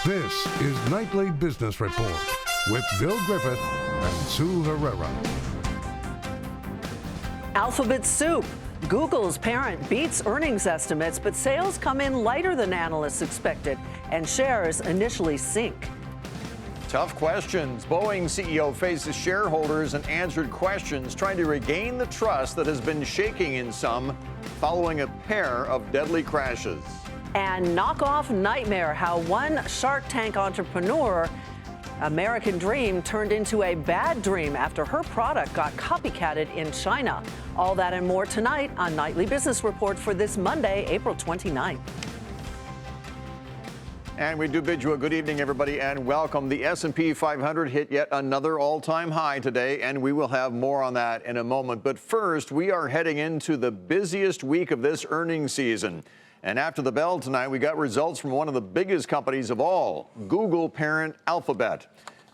This is Nightly Business Report with Bill Griffith and Sue Herrera. Alphabet soup. Google's parent beats earnings estimates, but sales come in lighter than analysts expected, and shares initially sink. Tough questions. Boeing CEO faces shareholders and answered questions, trying to regain the trust that has been shaking in some following a pair of deadly crashes. And knockoff nightmare, how one Shark Tank entrepreneur American dream turned into a bad dream after her product got copycatted in China. All that and more tonight on Nightly Business Report for this Monday, April 29th. And we do bid you a good evening, everybody, and welcome. The S&P 500 hit yet another all-time high today, and we will have more on that in a moment. But first, we are heading into the busiest week of this earnings season. And after the bell tonight, we got results from one of the biggest companies of all, Google parent Alphabet.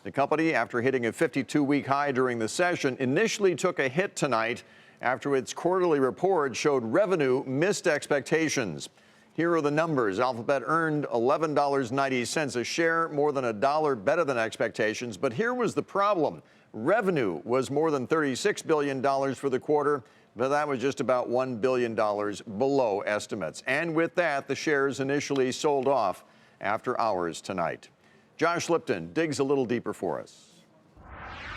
The company, after hitting a 52-week high during the session, initially took a hit tonight after its quarterly report showed revenue missed expectations. Here are the numbers. Alphabet earned $11.90 a share, more than $1 better than expectations. But here was the problem. Revenue was more than $36 billion for the quarter, but that was just about $1 billion below estimates. And with that, the shares initially sold off after hours tonight. Josh Lipton digs a little deeper for us.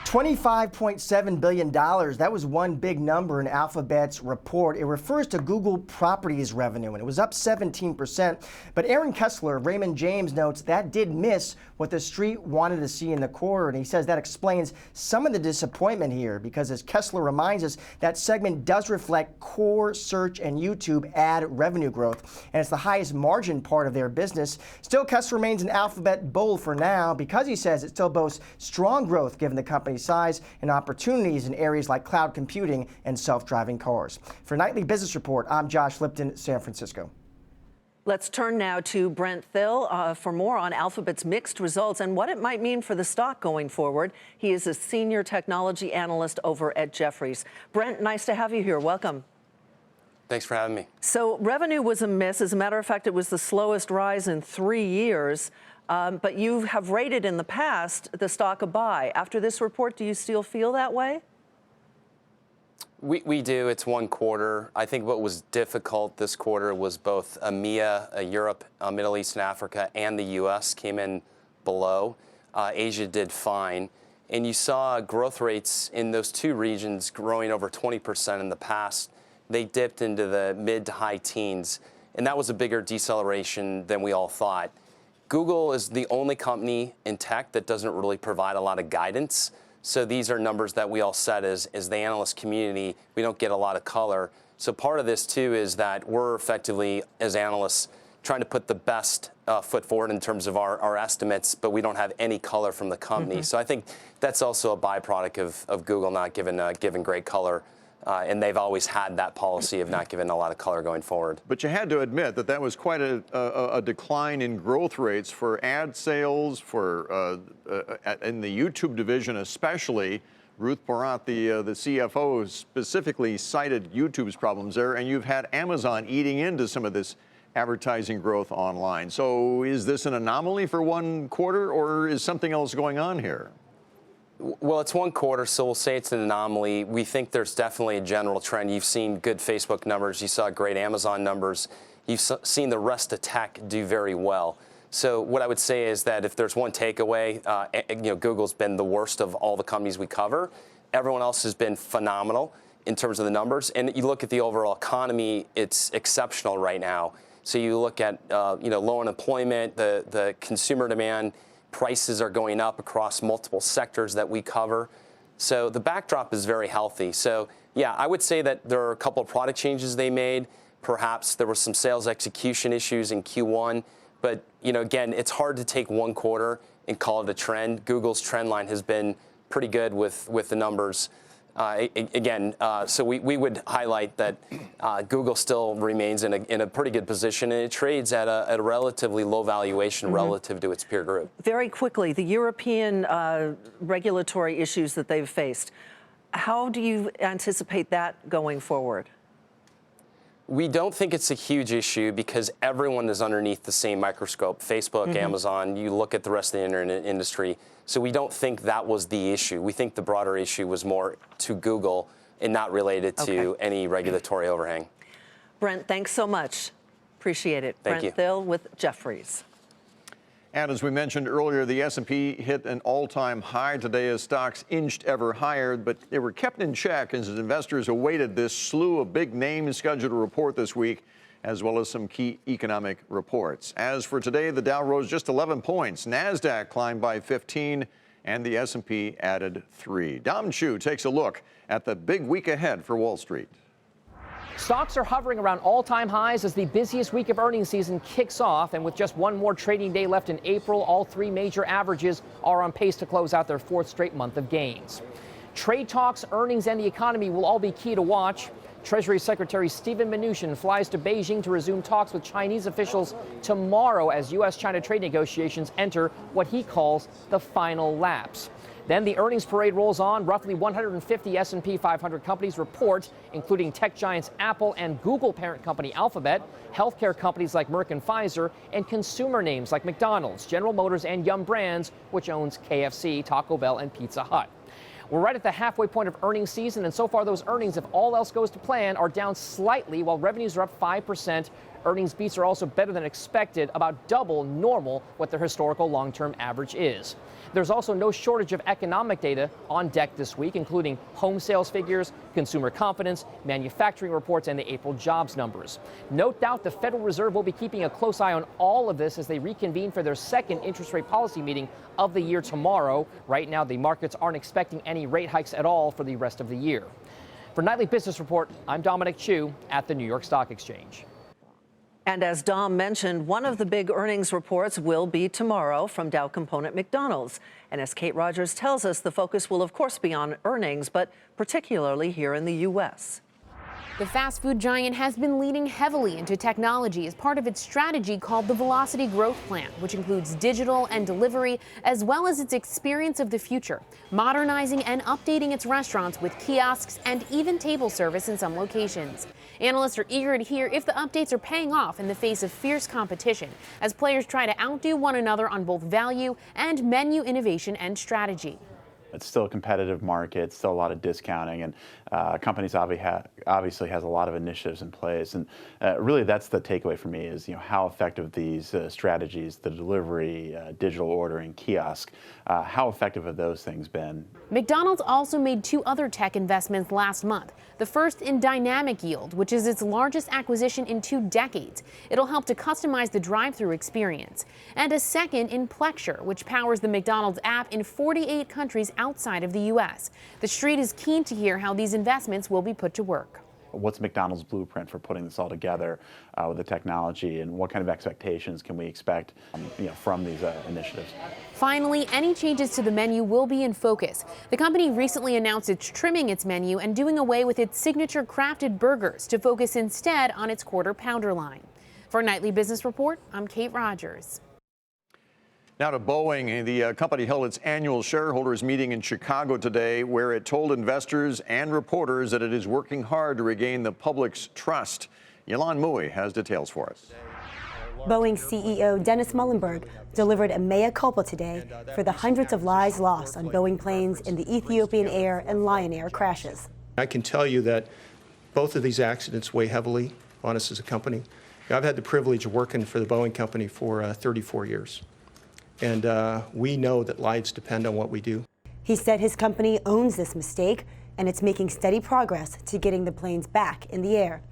$25.7 billion. That was one big number in Alphabet's report. It refers to Google Properties revenue, and it was up 17%. But Aaron Kessler of Raymond James notes that did miss what the street wanted to see in the quarter, and he says that explains some of the disappointment here, because as Kessler reminds us, that segment does reflect core search and YouTube ad revenue growth, and it's the highest margin part of their business. Still, Kessler remains an Alphabet bull for now, because he says it still boasts strong growth given the company's size and opportunities in areas like cloud computing and self-driving cars. For Nightly Business Report, I'm Josh Lipton, San Francisco. Let's turn now to Brent Thill for more on Alphabet's mixed results and what it might mean for the stock going forward. He is a senior technology analyst over at Jefferies. Brent, nice to have you here. Welcome. Thanks for having me. So revenue was a miss. As a matter of fact, it was the slowest rise in 3 years. But you have rated in the past the stock a buy. After this report, do you still feel that way? We do. It's one quarter. I think what was difficult this quarter was both EMEA, Europe, Middle East and Africa, and the U.S. came in below. Asia did fine. And you saw growth rates in those two regions growing over 20% in the past. They dipped into the mid to high teens, and that was a bigger deceleration than we all thought. Google is the only company in tech that doesn't really provide a lot of guidance. So these are numbers that we all set as the analyst community. We don't get a lot of color. So part of this, too, is that we're effectively, as analysts, trying to put the best foot forward in terms of our estimates, but we don't have any color from the company. So I think that's also a byproduct of Google not giving great color. And they've always had that policy of not giving a lot of color going forward. But you had to admit that was quite a decline in growth rates for ad sales, for in the YouTube division especially. Ruth Porat, the CFO, specifically cited YouTube's problems there, and you've had Amazon eating into some of this advertising growth online. So is this an anomaly for one quarter, or is something else going on here? Well, it's one quarter, so we'll say it's an anomaly. We think there's definitely a general trend. You've seen good Facebook numbers. You saw great Amazon numbers. You've seen the rest of tech do very well. So what I would say is that if there's one takeaway, Google's been the worst of all the companies we cover. Everyone else has been phenomenal in terms of the numbers. And you look at the overall economy, it's exceptional right now. So you look at low unemployment, the consumer demand. Prices are going up across multiple sectors that we cover. So the backdrop is very healthy. So, yeah, I would say that there are a couple of product changes they made. Perhaps there were some sales execution issues in Q1. But, again, it's hard to take one quarter and call it a trend. Google's trend line has been pretty good with the numbers. So we would highlight that Google still remains in a pretty good position, and it trades at a relatively low valuation relative to its peer group. Very quickly, the European regulatory issues that they've faced, how do you anticipate that going forward? We don't think it's a huge issue because everyone is underneath the same microscope. Facebook, Amazon, you look at the rest of the internet industry. So we don't think that was the issue. We think the broader issue was more to Google and not related to any regulatory overhang. Brent, thanks so much. Appreciate it. Thank you. Brent Thill with Jefferies. And as we mentioned earlier, the S&P hit an all-time high today as stocks inched ever higher, but they were kept in check as investors awaited this slew of big names scheduled to report this week, as well as some key economic reports. As for today, the Dow rose just 11 points, NASDAQ climbed by 15, and the S&P added 3. Dom Chu takes a look at the big week ahead for Wall Street. Stocks are hovering around all-time highs as the busiest week of earnings season kicks off. And with just one more trading day left in April, all three major averages are on pace to close out their fourth straight month of gains. Trade talks, earnings, and the economy will all be key to watch. Treasury Secretary Steven Mnuchin flies to Beijing to resume talks with Chinese officials tomorrow as U.S.-China trade negotiations enter what he calls the final laps. Then the earnings parade rolls on. Roughly 150 S&P 500 companies report, including tech giants Apple and Google parent company Alphabet, healthcare companies like Merck and Pfizer, and consumer names like McDonald's, General Motors, and Yum Brands, which owns KFC, Taco Bell, and Pizza Hut. We're right at the halfway point of earnings season, and so far those earnings, if all else goes to plan, are down slightly while revenues are up 5%. Earnings beats are also better than expected, about double normal what their historical long-term average is. There's also no shortage of economic data on deck this week, including home sales figures, consumer confidence, manufacturing reports, and the April jobs numbers. No doubt the Federal Reserve will be keeping a close eye on all of this as they reconvene for their second interest rate policy meeting of the year tomorrow. Right now, the markets aren't expecting any rate hikes at all for the rest of the year. For Nightly Business Report, I'm Dominic Chu at the New York Stock Exchange. And as Dom mentioned, one of the big earnings reports will be tomorrow from Dow component McDonald's. And as Kate Rogers tells us, the focus will, of course, be on earnings, but particularly here in the U.S. The fast food giant has been leaning heavily into technology as part of its strategy called the Velocity Growth Plan, which includes digital and delivery, as well as its experience of the future, modernizing and updating its restaurants with kiosks and even table service in some locations. Analysts are eager to hear if the updates are paying off in the face of fierce competition, as players try to outdo one another on both value and menu innovation and strategy. It's still a competitive market, still a lot of discounting, and companies obviously has a lot of initiatives in place. And really, that's the takeaway for me is how effective these strategies, the delivery, digital ordering, kiosk, how effective have those things been? McDonald's also made two other tech investments last month. The first in Dynamic Yield, which is its largest acquisition in 2 decades. It'll help to customize the drive-thru experience. And a second in Plexure, which powers the McDonald's app in 48 countries outside of the U.S. The Street is keen to hear how these investments will be put to work. What's McDonald's blueprint for putting this all together with the technology, and what kind of expectations can we expect from these initiatives? Finally, any changes to the menu will be in focus. The company recently announced it's trimming its menu and doing away with its signature crafted burgers to focus instead on its Quarter Pounder line. For Nightly Business Report, I'm Kate Rogers. Now to Boeing. The company held its annual shareholders meeting in Chicago today, where it told investors and reporters that it is working hard to regain the public's trust. Yolande Mui has details for us. Boeing CEO Dennis Muilenburg delivered a mea culpa today for the hundreds of lives lost on Boeing planes in the Ethiopian Air and Lion Air crashes. I can tell you that both of these accidents weigh heavily on us as a company. I've had the privilege of working for the Boeing company for 34 years. And we know that lives depend on what we do. He said his company owns this mistake, and it's making steady progress to getting the planes back in the air.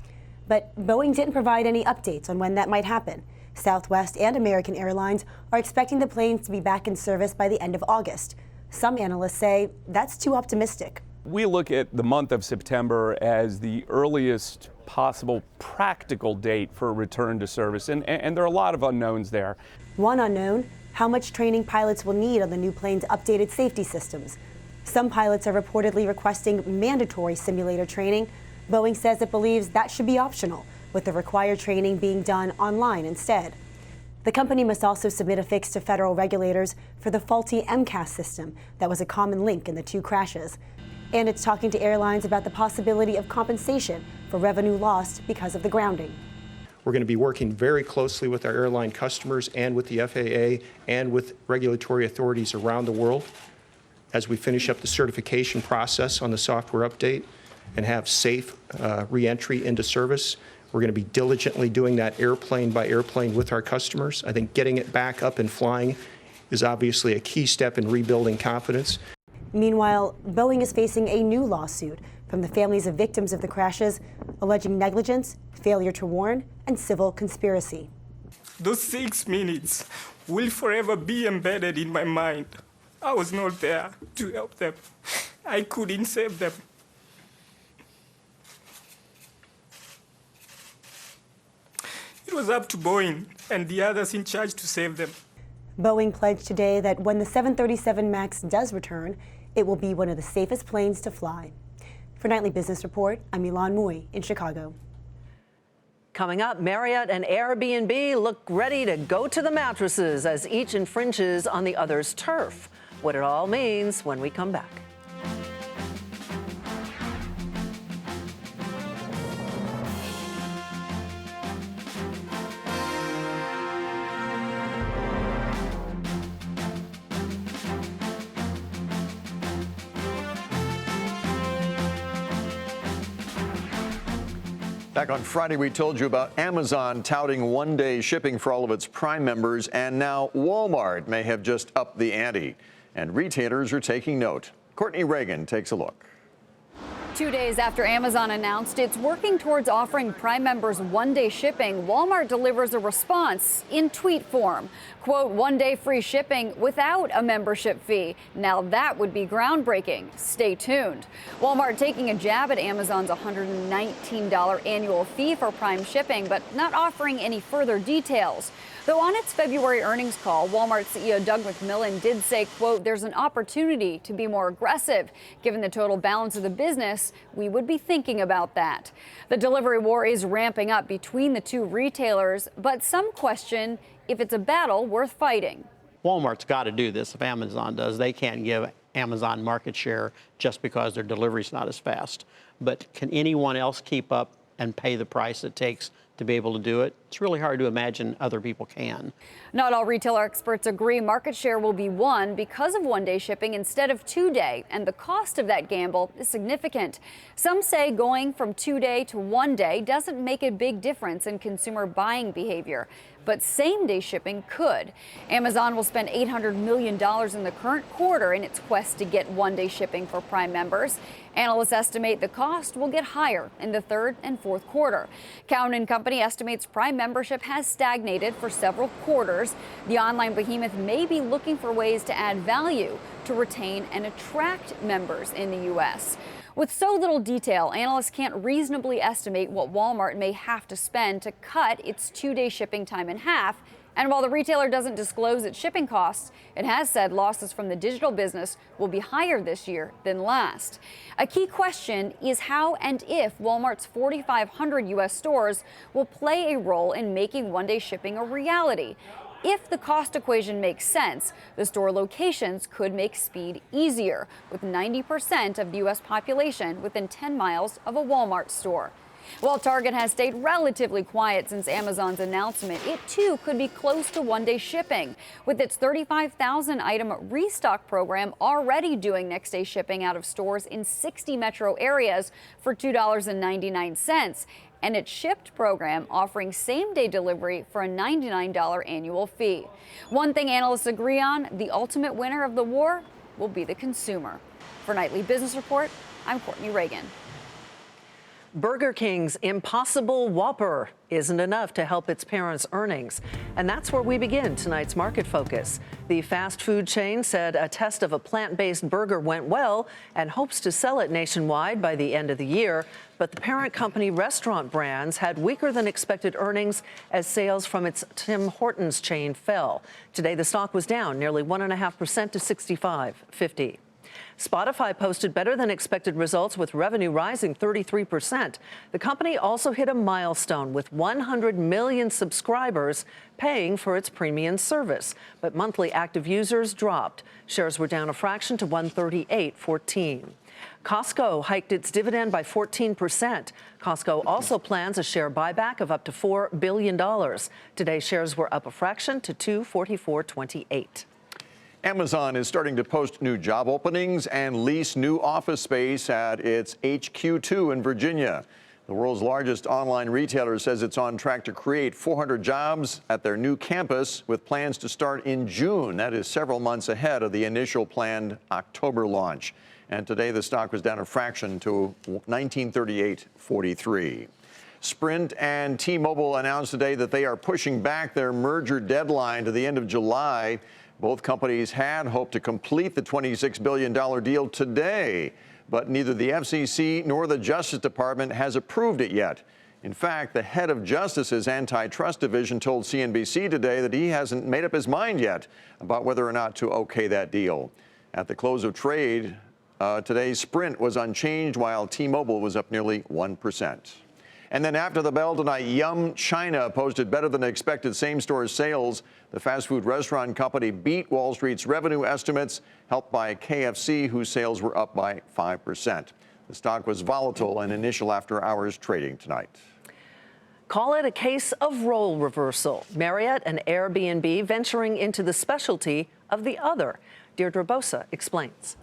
But Boeing didn't provide any updates on when that might happen. Southwest and American Airlines are expecting the planes to be back in service by the end of August. Some analysts say that's too optimistic. We look at the month of September as the earliest possible practical date for a return to service, and there are a lot of unknowns there. One unknown: how much training pilots will need on the new plane's updated safety systems. Some pilots are reportedly requesting mandatory simulator training. Boeing says it believes that should be optional, with the required training being done online instead. The company must also submit a fix to federal regulators for the faulty MCAS system that was a common link in the 2 crashes. And it's talking to airlines about the possibility of compensation for revenue lost because of the grounding. We're going to be working very closely with our airline customers and with the FAA and with regulatory authorities around the world as we finish up the certification process on the software update and have safe re-entry into service. We're going to be diligently doing that airplane by airplane with our customers. I think getting it back up and flying is obviously a key step in rebuilding confidence. Meanwhile, Boeing is facing a new lawsuit from the families of victims of the crashes, alleging negligence, failure to warn, and civil conspiracy. Those 6 minutes will forever be embedded in my mind. I was not there to help them. I couldn't save them. It was up to Boeing and the others in charge to save them. Boeing pledged today that when the 737 MAX does return, it will be one of the safest planes to fly. For Nightly Business Report, I'm Milan Mui in Chicago. Coming up, Marriott and Airbnb look ready to go to the mattresses as each infringes on the other's turf. What it all means when we come back. Back on Friday, we told you about Amazon touting one-day shipping for all of its Prime members, and now Walmart may have just upped the ante, and retailers are taking note. Courtney Reagan takes a look. 2 days after Amazon announced it's working towards offering Prime members one-day shipping, Walmart delivers a response in tweet form. Quote, one-day free shipping without a membership fee. Now that would be groundbreaking. Stay tuned. Walmart taking a jab at Amazon's $119 annual fee for Prime shipping, but not offering any further details. Though on its February earnings call, Walmart CEO Doug McMillon did say, quote, there's an opportunity to be more aggressive. Given the total balance of the business, we would be thinking about that. The delivery war is ramping up between the two retailers, but some question if it's a battle worth fighting. Walmart's got to do this if Amazon does. They can't give Amazon market share just because their delivery's not as fast. But can anyone else keep up and pay the price it takes to be able to do it? It's really hard to imagine other people can. Not all retailer experts agree market share will be won because of one-day shipping instead of two-day, and the cost of that gamble is significant. Some say going from two-day to one-day doesn't make a big difference in consumer buying behavior, but same-day shipping could. Amazon will spend $800 million in the current quarter in its quest to get one-day shipping for Prime members. Analysts estimate the cost will get higher in the third and fourth quarter. Cowen & Company estimates Prime membership has stagnated for several quarters. The online behemoth may be looking for ways to add value to retain and attract members in the U.S. With so little detail, analysts can't reasonably estimate what Walmart may have to spend to cut its two-day shipping time in half. And while the retailer doesn't disclose its shipping costs, it has said losses from the digital business will be higher this year than last. A key question is how and if Walmart's 4,500 U.S. stores will play a role in making one-day shipping a reality. If the cost equation makes sense, the store locations could make speed easier, with 90% of the U.S. population within 10 miles of a Walmart store. While Target has stayed relatively quiet since Amazon's announcement, it too could be close to one-day shipping, with its 35,000 item restock program already doing next-day shipping out of stores in 60 metro areas for $2.99. And its Shipt program offering same-day delivery for a $99 annual fee. One thing analysts agree on, the ultimate winner of the war will be the consumer. For Nightly Business Report, I'm Courtney Reagan. Burger King's Impossible Whopper isn't enough to help its parents' earnings. And that's where we begin tonight's Market Focus. The fast food chain said a test of a plant-based burger went well and hopes to sell it nationwide by the end of the year. But the parent company Restaurant Brands had weaker than expected earnings as sales from its Tim Hortons chain fell. Today, the stock was down nearly 1.5% to $65.50. Spotify posted better than expected results with revenue rising 33%. The company also hit a milestone with 100 million subscribers paying for its premium service. But monthly active users dropped. Shares were down a fraction to 138.14. Costco hiked its dividend by 14%. Costco also plans a share buyback of up to $4 billion. Today, shares were up a fraction to $244.28. Amazon is starting to post new job openings and lease new office space at its HQ2 in Virginia. The world's largest online retailer says it's on track to create 400 jobs at their new campus with plans to start in June. That is several months ahead of the initial planned October launch. And today the stock was down a fraction to 1938.43. Sprint and T-Mobile announced today that they are pushing back their merger deadline to the end of July. Both companies had hoped to complete the $26 billion deal today, but neither the FCC nor the Justice Department has approved it yet. In fact, the head of Justice's antitrust division told CNBC today that he hasn't made up his mind yet about whether or not to okay that deal. At the close of trade, today Sprint was unchanged while T-Mobile was up nearly 1%. And then after the bell tonight, Yum China posted better than expected same-store sales. The fast food restaurant company beat Wall Street's revenue estimates, helped by KFC, whose sales were up by 5%. The stock was volatile in initial after-hours trading tonight. Call it a case of role reversal. Marriott and Airbnb venturing into the specialty of the other. Deirdre Bosa explains.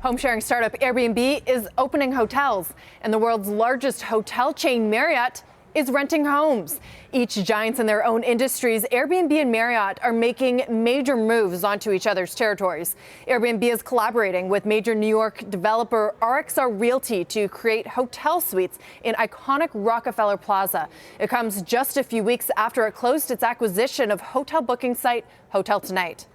Home-sharing startup Airbnb is opening hotels, and the world's largest hotel chain, Marriott, is renting homes. Each giants in their own industries, Airbnb and Marriott are making major moves onto each other's territories. Airbnb is collaborating with major New York developer RXR Realty to create hotel suites in iconic Rockefeller Plaza. It comes just a few weeks after it closed its acquisition of hotel booking site Hotel Tonight.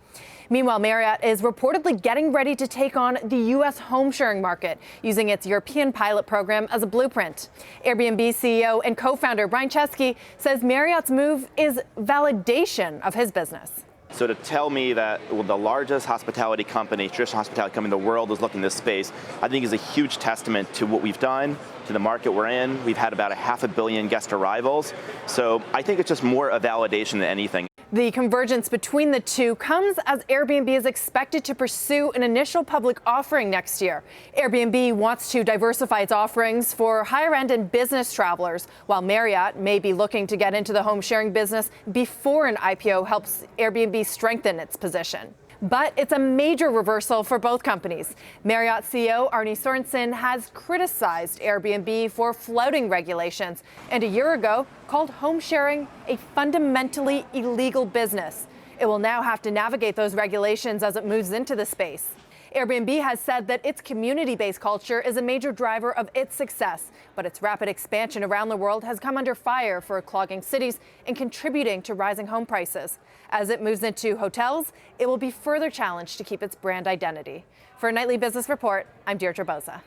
Meanwhile, Marriott is reportedly getting ready to take on the U.S. home-sharing market, using its European pilot program as a blueprint. Airbnb CEO and co-founder Brian Chesky says Marriott's move is validation of his business. So to tell me that the largest hospitality company, traditional hospitality company in the world is looking at this space, I think is a huge testament to what we've done, to the market we're in. We've had about 500 million guest arrivals. So I think it's just more a validation than anything. The convergence between the two comes as Airbnb is expected to pursue an initial public offering next year. Airbnb wants to diversify its offerings for higher-end and business travelers, while Marriott may be looking to get into the home-sharing business before an IPO helps Airbnb strengthen its position. But it's a major reversal for both companies. Marriott CEO Arne Sorensen has criticized Airbnb for flouting regulations, and a year ago called home sharing a fundamentally illegal business. It will now have to navigate those regulations as it moves into the space. Airbnb has said that its community-based culture is a major driver of its success, but its rapid expansion around the world has come under fire for clogging cities and contributing to rising home prices. As it moves into hotels, it will be further challenged to keep its brand identity. For a Nightly Business Report, I'm Deirdre Bosa.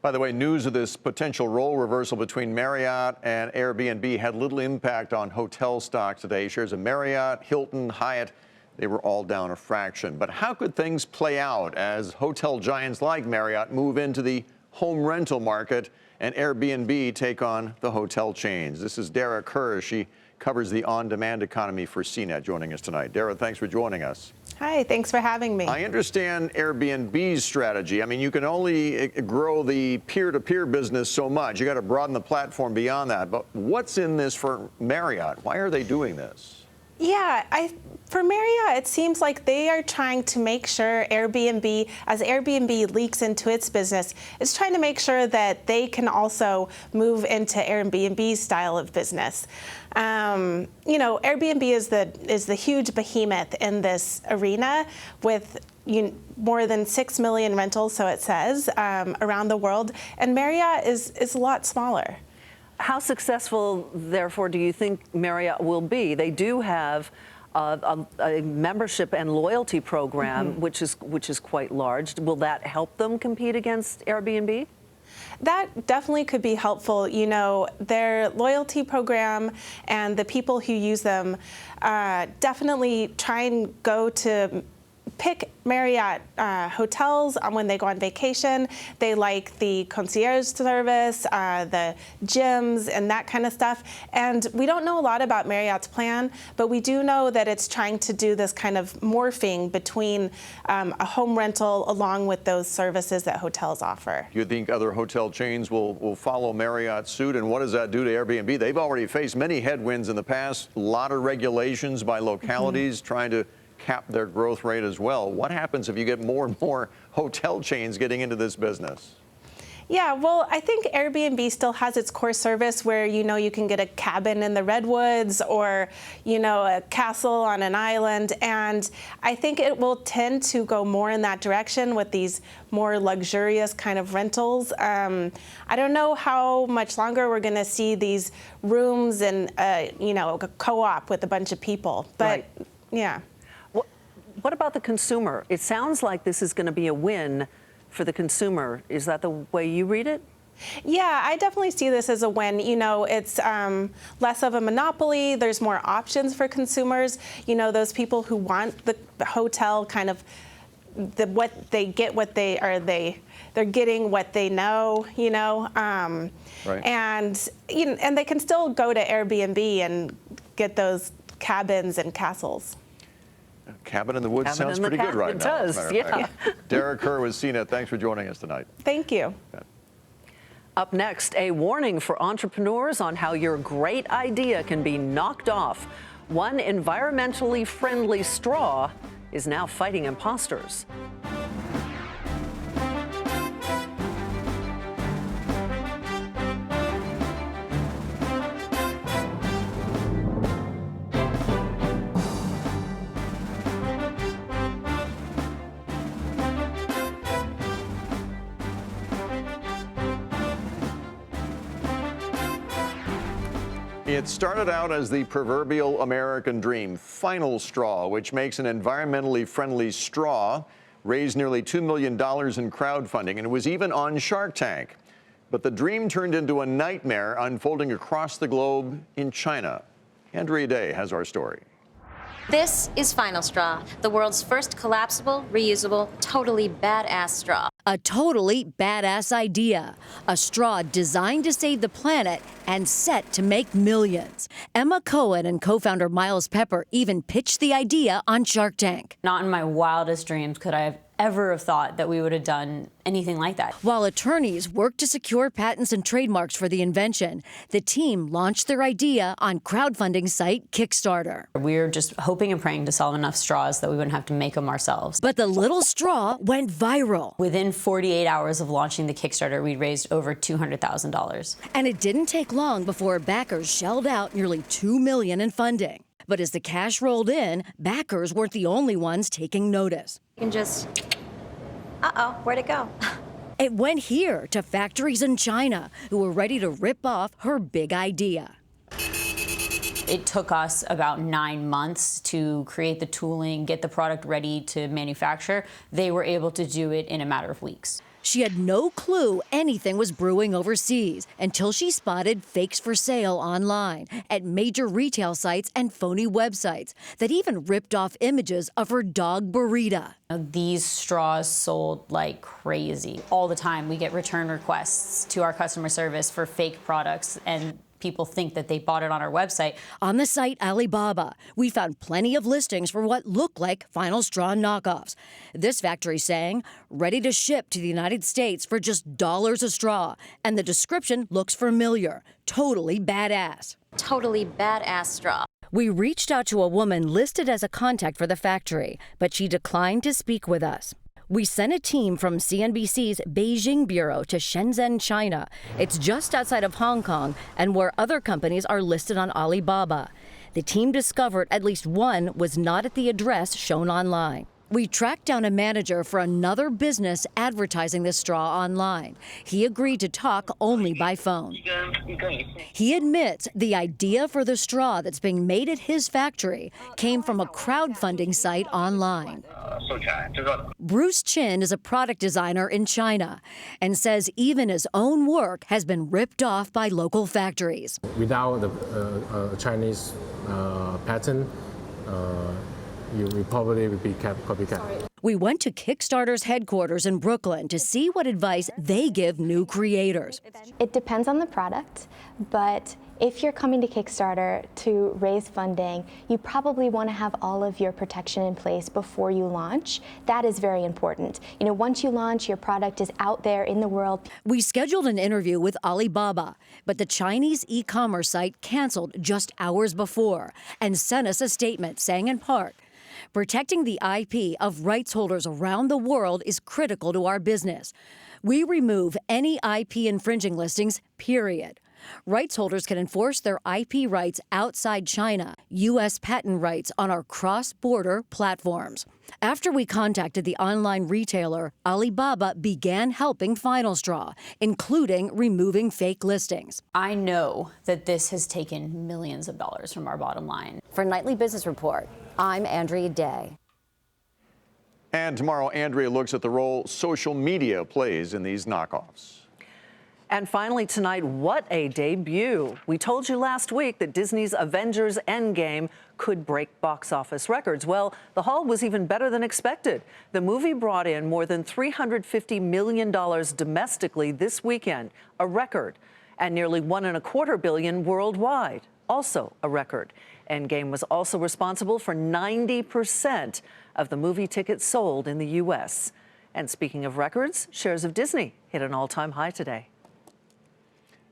By the way, news of this potential role reversal between Marriott and Airbnb had little impact on hotel stocks today. Shares of Marriott, Hilton, Hyatt, they were all down a fraction. But how could things play out as hotel giants like Marriott move into the home rental market and Airbnb take on the hotel chains? This is Dara Kerr. She covers the on-demand economy for CNET, joining us tonight. Dara, thanks for joining us. Hi, thanks for having me. I understand Airbnb's strategy. I mean, you can only grow the peer-to-peer business so much. You got to broaden the platform beyond that. But what's in this for Marriott? Why are they doing this? Yeah, for Marriott, it seems like they are trying to make sure Airbnb, as Airbnb leaks into its business, is trying to make sure that they can also move into Airbnb's style of business. You know, Airbnb is the huge behemoth in this arena with more than 6 million rentals, so it says, around the world, and Marriott is a lot smaller. How successful, therefore, do you think Marriott will be? They do have a membership and loyalty program, which is quite large. Will that help them compete against Airbnb? That definitely could be helpful. You know, their loyalty program and the people who use them definitely try and go to pick Marriott hotels when they go on vacation. They like the concierge service, the gyms, and that kind of stuff. And we don't know a lot about Marriott's plan, but we do know that it's trying to do this kind of morphing between a home rental along with those services that hotels offer. You think other hotel chains will follow Marriott's suit, and what does that do to Airbnb? They've already faced many headwinds in the past, a lot of regulations by localities trying to cap their growth rate as well. What happens if you get more and more hotel chains getting into this business? Yeah, well, I think Airbnb still has its core service where, you can get a cabin in the redwoods or, a castle on an island. And I think it will tend to go more in that direction with these more luxurious kind of rentals. I don't know how much longer we're going to see these rooms and, a co-op with a bunch of people. But, yeah. What about the consumer? It sounds like this is going to be a win for the consumer. Is that the way you read it? Yeah, I definitely see this as a win. It's less of a monopoly. There's more options for consumers. Those people who want the hotel kind of what they get, they're getting what they know. Right. And they can still go to Airbnb and get those cabins and castles. Cabin in the Woods Cabin sounds in the pretty good right It now. does, yeah. Derek Kerr with CNET. Thanks for joining us tonight. Thank you. Up next, a warning for entrepreneurs on how your great idea can be knocked off. One environmentally friendly straw is now fighting imposters. It started out as the proverbial American dream, Final Straw, which makes an environmentally friendly straw, raised nearly $2 million in crowdfunding, and it was even on Shark Tank. But the dream turned into a nightmare unfolding across the globe in China. Andrea Day has our story. This is Final Straw, the world's first collapsible, reusable, totally badass straw. A totally badass idea. A straw designed to save the planet and set to make millions. Emma Cohen and co-founder Miles Pepper even pitched the idea on Shark Tank. Not in my wildest dreams could I have ever have thought that we would have done anything like that. While attorneys worked to secure patents and trademarks for the invention, the team launched their idea on crowdfunding site Kickstarter. We were just hoping and praying to sell enough straws that we wouldn't have to make them ourselves. But the little straw went viral. Within 48 hours of launching the Kickstarter, we raised over $200,000. And it didn't take long before backers shelled out nearly $2 million in funding. But as the cash rolled in, backers weren't the only ones taking notice. You can just, where'd it go? It went here to factories in China who were ready to rip off her big idea. It took us about 9 months to create the tooling, get the product ready to manufacture. They were able to do it in a matter of weeks. She had no clue anything was brewing overseas until she spotted fakes for sale online at major retail sites and phony websites that even ripped off images of her dog Burrita. These straws sold like crazy. All the time we get return requests to our customer service for fake products, and people think that they bought it on our website. On the site Alibaba, we found plenty of listings for what looked like Final Straw knockoffs. This factory saying, ready to ship to the United States for just $1 a straw. And the description looks familiar. Totally badass. Totally badass straw. We reached out to a woman listed as a contact for the factory, but she declined to speak with us. We sent a team from CNBC's Beijing bureau to Shenzhen, China. It's just outside of Hong Kong and where other companies are listed on Alibaba. The team discovered at least one was not at the address shown online. We tracked down a manager for another business advertising the straw online. He agreed to talk only by phone. He admits the idea for the straw that's being made at his factory came from a crowdfunding site online. Bruce Chin is a product designer in China and says even his own work has been ripped off by local factories. Without the Chinese patent, you probably will be copycat. We went to Kickstarter's headquarters in Brooklyn to see what advice they give new creators. It depends on the product, but if you're coming to Kickstarter to raise funding, you probably want to have all of your protection in place before you launch. That is very important. You know, once you launch, your product is out there in the world. We scheduled an interview with Alibaba, but the Chinese e-commerce site canceled just hours before and sent us a statement saying in part, protecting the IP of rights holders around the world is critical to our business. We remove any IP infringing listings, period. Rights holders can enforce their IP rights outside China, U.S. patent rights on our cross-border platforms. After we contacted the online retailer, Alibaba began helping Final Straw, including removing fake listings. I know that this has taken millions of dollars from our bottom line. For Nightly Business Report, I'm Andrea Day. And tomorrow, Andrea looks at the role social media plays in these knockoffs. And finally tonight, what a debut. We told you last week that Disney's Avengers Endgame could break box office records. Well, the haul was even better than expected. The movie brought in more than $350 million domestically this weekend, a record, and nearly $1.25 billion worldwide, also a record. Endgame was also responsible for 90% of the movie tickets sold in the U.S. And speaking of records, shares of Disney hit an all-time high today.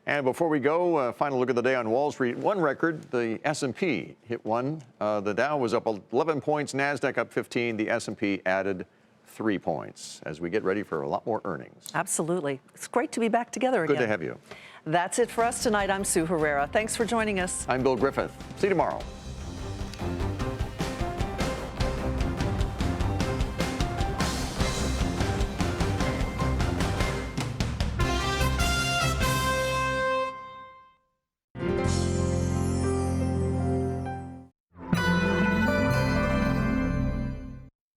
And before we go, final look at the day on Wall Street. One record, the S&P hit one. The Dow was up 11 points, NASDAQ up 15. The S&P added 3 points as we get ready for a lot more earnings. Absolutely. It's great to be back together again. Good to have you. That's it for us tonight. I'm Sue Herrera. Thanks for joining us. I'm Bill Griffith. See you tomorrow.